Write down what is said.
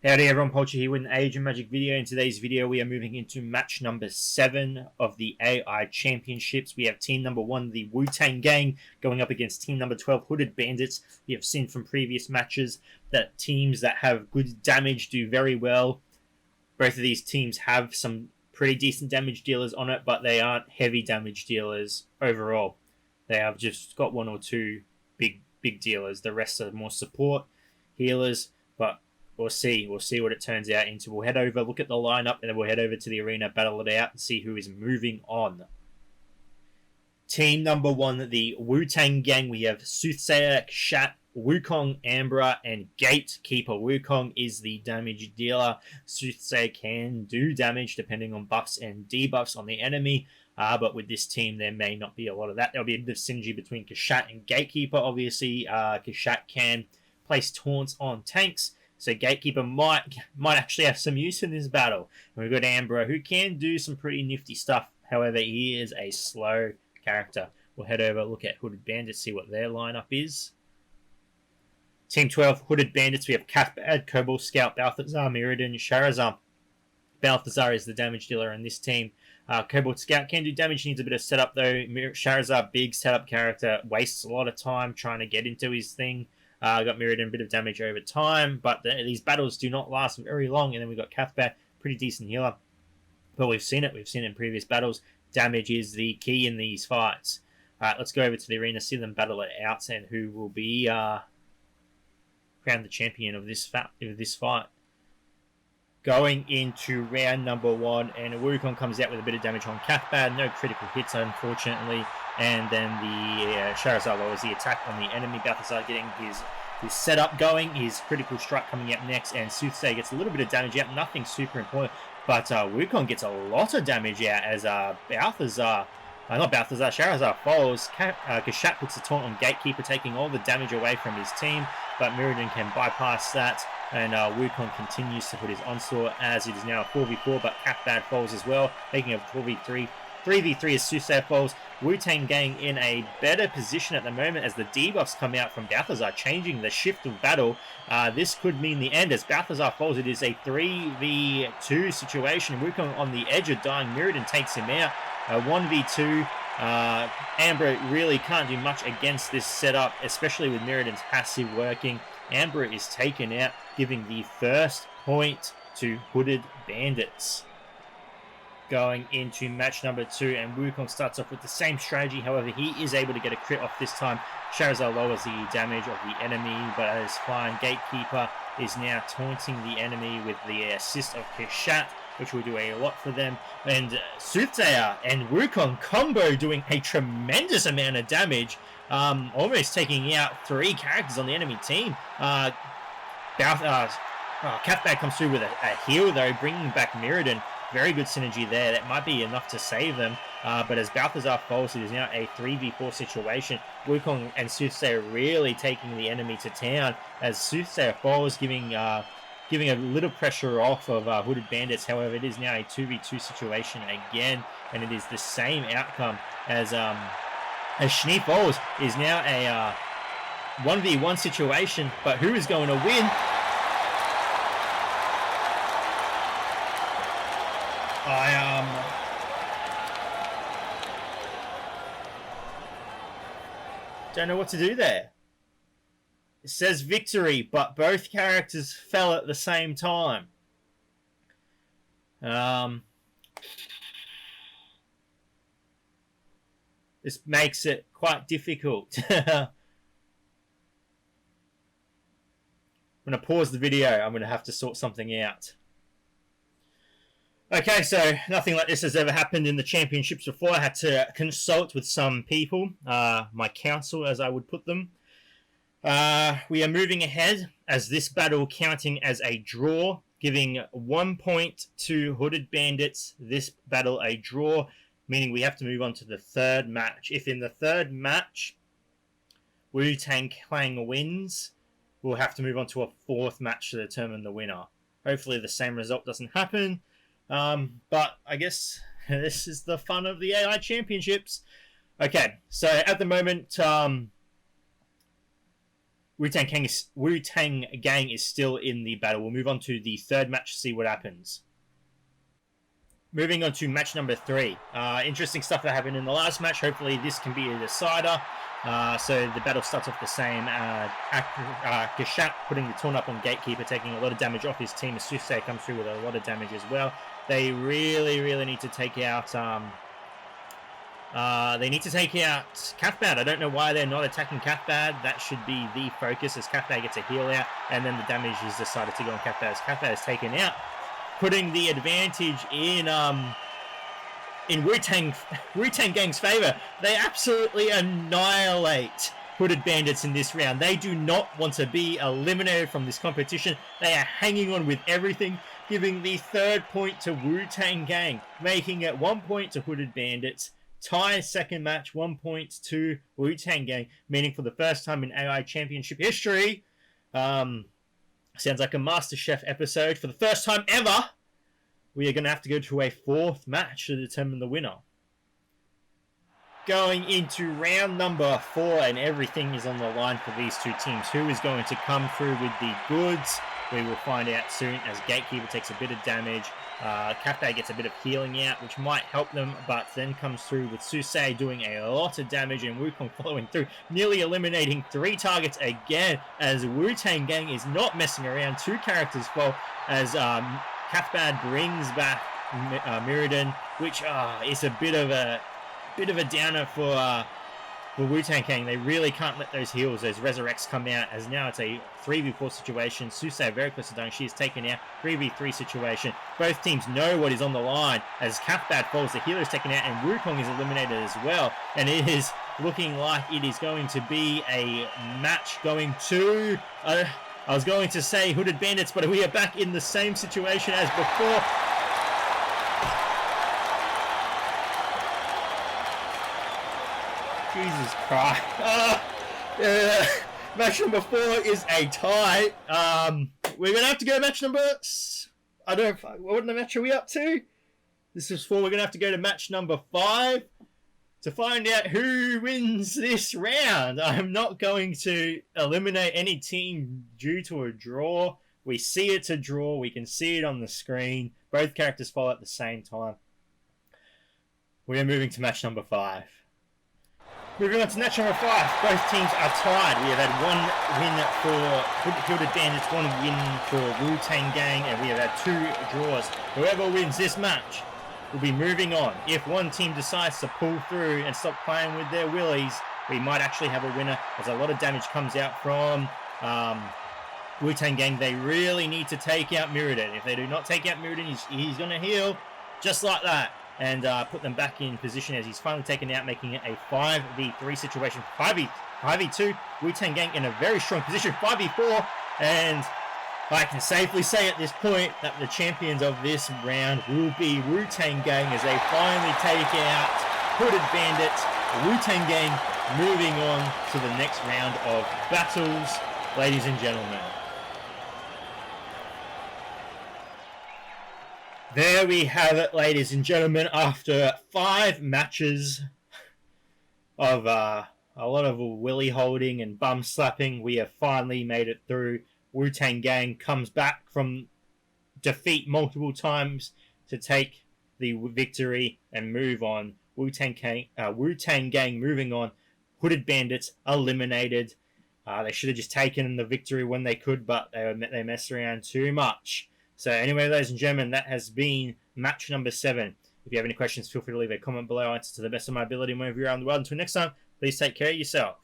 Howdy everyone, Poacher here with an Age of Magic video. In today's video we are moving into match number 7 of the AI Championships. We have team number 1, the Tang Gang, going up against team number 12, Hooded Bandits. We have seen from previous matches that teams that have good damage do very well. Both of these teams have some pretty decent damage dealers on it, but they aren't heavy damage dealers overall. They have just got one or two big dealers. The rest are more support, healers, but we'll see what it turns out into. We'll head over, look at the lineup, and then we'll head over to the arena, battle it out, and see who is moving on. Team number 1, the Tang Gang. We have Soothsayer, Shat, Wukong, Ambra, and Gatekeeper. Wukong is the damage dealer. Soothsayer can do damage depending on buffs and debuffs on the enemy. But with this team, there may not be a lot of that. There'll be a bit of synergy between Kashat and Gatekeeper. Obviously, Kashat can place taunts on tanks, so Gatekeeper might actually have some use in this battle. And we've got Ambra, who can do some pretty nifty stuff. However, he is a slow character. We'll head over, look at Hooded Bandits, see what their lineup is. Team 12, Hooded Bandits. We have Cathbad, Cobalt Scout, Balthazar, Mirrodin, Charizard. Balthazar is the damage dealer in this team. Cobalt Scout can do damage, needs a bit of setup though. Charizard, big setup character, wastes a lot of time trying to get into his thing. Got Mirrodin, a bit of damage over time, but these battles do not last very long. And then we've got Cathbad, pretty decent healer. But we've seen it in previous battles. Damage is the key in these fights. Let's go over to the arena, see them battle it out, and who will be crowned the champion of this fight. Going into round number 1, and Wukong comes out with a bit of damage on Cathbad. No critical hits, unfortunately. And then the Charizard lowers the attack on the enemy. Balthazar getting his setup going. His critical strike coming up next. And Soothsayer gets a little bit of damage out. Nothing super important. But Wukong gets a lot of damage out as Charizard falls. Kashat puts a taunt on Gatekeeper, taking all the damage away from his team. But Mirrodin can bypass that. And Wukong continues to put his onslaught as it is now a 4v4, but Cathbad falls as well, making a 4v3. 3v3 as Soothsayer falls. Tang Gang in a better position at the moment as the debuffs come out from Balthazar, changing the shift of battle. This could mean the end as Balthazar falls. It is a 3v2 situation. Wukong on the edge of dying. Mirrodin takes him out. 1v2. Ambra really can't do much against this setup, especially with Mirrodin's passive working. Ambra is taken out, giving the first point to Hooded Bandits. Going into match number 2, and Wukong starts off with the same strategy. However, he is able to get a crit off this time. Charizard lowers the damage of the enemy, but that is fine. Gatekeeper is now taunting the enemy with the assist of Kashat, which will do a lot for them. And Soothsayer and Wukong combo doing a tremendous amount of damage, almost taking out 3 characters on the enemy team. Cathbad comes through with a heal though, bringing back Mirrodin. Very good synergy there. That might be enough to save them. But as Balthazar falls, it is now a 3v4 situation. Wukong and Soothsayer really taking the enemy to town as Soothsayer falls, giving a little pressure off of Hooded Bandits. However, it is now a 2v2 situation again, and it is the same outcome as Schnee falls. Is now a 1v1 situation, but who is going to win? Don't know what to do there. It says victory, but both characters fell at the same time. This makes it quite difficult. I'm going to pause the video. I'm going to have to sort something out. Okay, so nothing like this has ever happened in the championships before. I had to consult with some people, my council as I would put them. We are moving ahead as this battle counting as a draw, giving 1 point to Hooded Bandits. This battle a draw, meaning we have to move on to the third match. If in the third match Tang Gang wins, we'll have to move on to a 4th match to determine the winner. Hopefully the same result doesn't happen. But I guess this is the fun of the AI Championships. Okay, so at the moment, Wu-Tang Gang is still in the battle. We'll move on to the third match to see what happens. Moving on to match number 3. Interesting stuff that happened in the last match. Hopefully this can be a decider. So the battle starts off the same. Gashat putting the taunt up on Gatekeeper, taking a lot of damage off his team. Susei comes through with a lot of damage as well. They really need to take out Cathbad. I don't know why they're not attacking Cathbad. That should be the focus as Cathbad gets a heal out, and then the damage is decided to go on Cathbad as Cathbad is taken out, putting the advantage in Wu-Tang Gang's favor. They absolutely annihilate Hooded Bandits in this round. They do not want to be eliminated from this competition. They are hanging on with everything, giving the third point to Wu-Tang Gang, making it 1 point to Hooded Bandits. Tie second match, 1 point to Wu-Tang Gang, meaning for the first time in AI Championship history, sounds like a MasterChef episode, for the first time ever, we are going to have to go to a fourth match to determine the winner. Going into round number 4, and everything is on the line for these two teams. Who is going to come through with the goods? We will find out soon as Gatekeeper takes a bit of damage. Cafe gets a bit of healing out, which might help them, but then comes through with Susei doing a lot of damage and Wukong following through, nearly eliminating 3 targets again, as Wu-Tang Gang is not messing around. 2 characters fall as Cathbad brings back Mirrodin, which is a bit of a downer for Wu-Tang Gang. They really can't let those heals, those resurrects come out, as now it's a 3v4 situation. Susei very close to dying. She is taken out. 3v3 situation. Both teams know what is on the line as Cathbad falls. The healer is taken out and Wukong is eliminated as well. And it is looking like it is going to be a match going to... I was going to say Hooded Bandits, but we are back in the same situation as before. Jesus Christ. Match number 4 is a tie. We're going to have to go to match number... what match are we up to? This is 4. We're going to have to go to match number 5 to find out who wins this round. I'm not going to eliminate any team due to a draw. We see it's a draw. We can see it on the screen. Both characters fall at the same time. We are moving to match number 5. Moving on to match number 5, both teams are tied. We have had 1 win for Hooded Bandits, 1 win for Wu-Tang Gang, and we have had 2 draws. Whoever wins this match will be moving on. If one team decides to pull through and stop playing with their willies, we might actually have a winner, as a lot of damage comes out from Wu-Tang Gang. They really need to take out Mirrodin. If they do not take out Mirrodin, he's going to heal just like that, and put them back in position as he's finally taken out, making it a 5v3 situation. 5v2, Wu-Tang Gang in a very strong position. 5v4, and I can safely say at this point that the champions of this round will be Wu-Tang Gang as they finally take out Hooded Bandits. Wu-Tang Gang moving on to the next round of battles, ladies and gentlemen. There we have it, ladies and gentlemen. After 5 matches of a lot of willy holding and bum slapping, we have finally made it through. Wu-Tang Gang comes back from defeat multiple times to take the victory and move on. Wu-Tang Gang moving on. Hooded Bandits eliminated. They should have just taken the victory when they could, but they messed around too much. So anyway, ladies and gentlemen, that has been match number 7. If you have any questions, feel free to leave a comment below. I'll answer to the best of my ability whenever you're around the world. Until next time, please take care of yourself.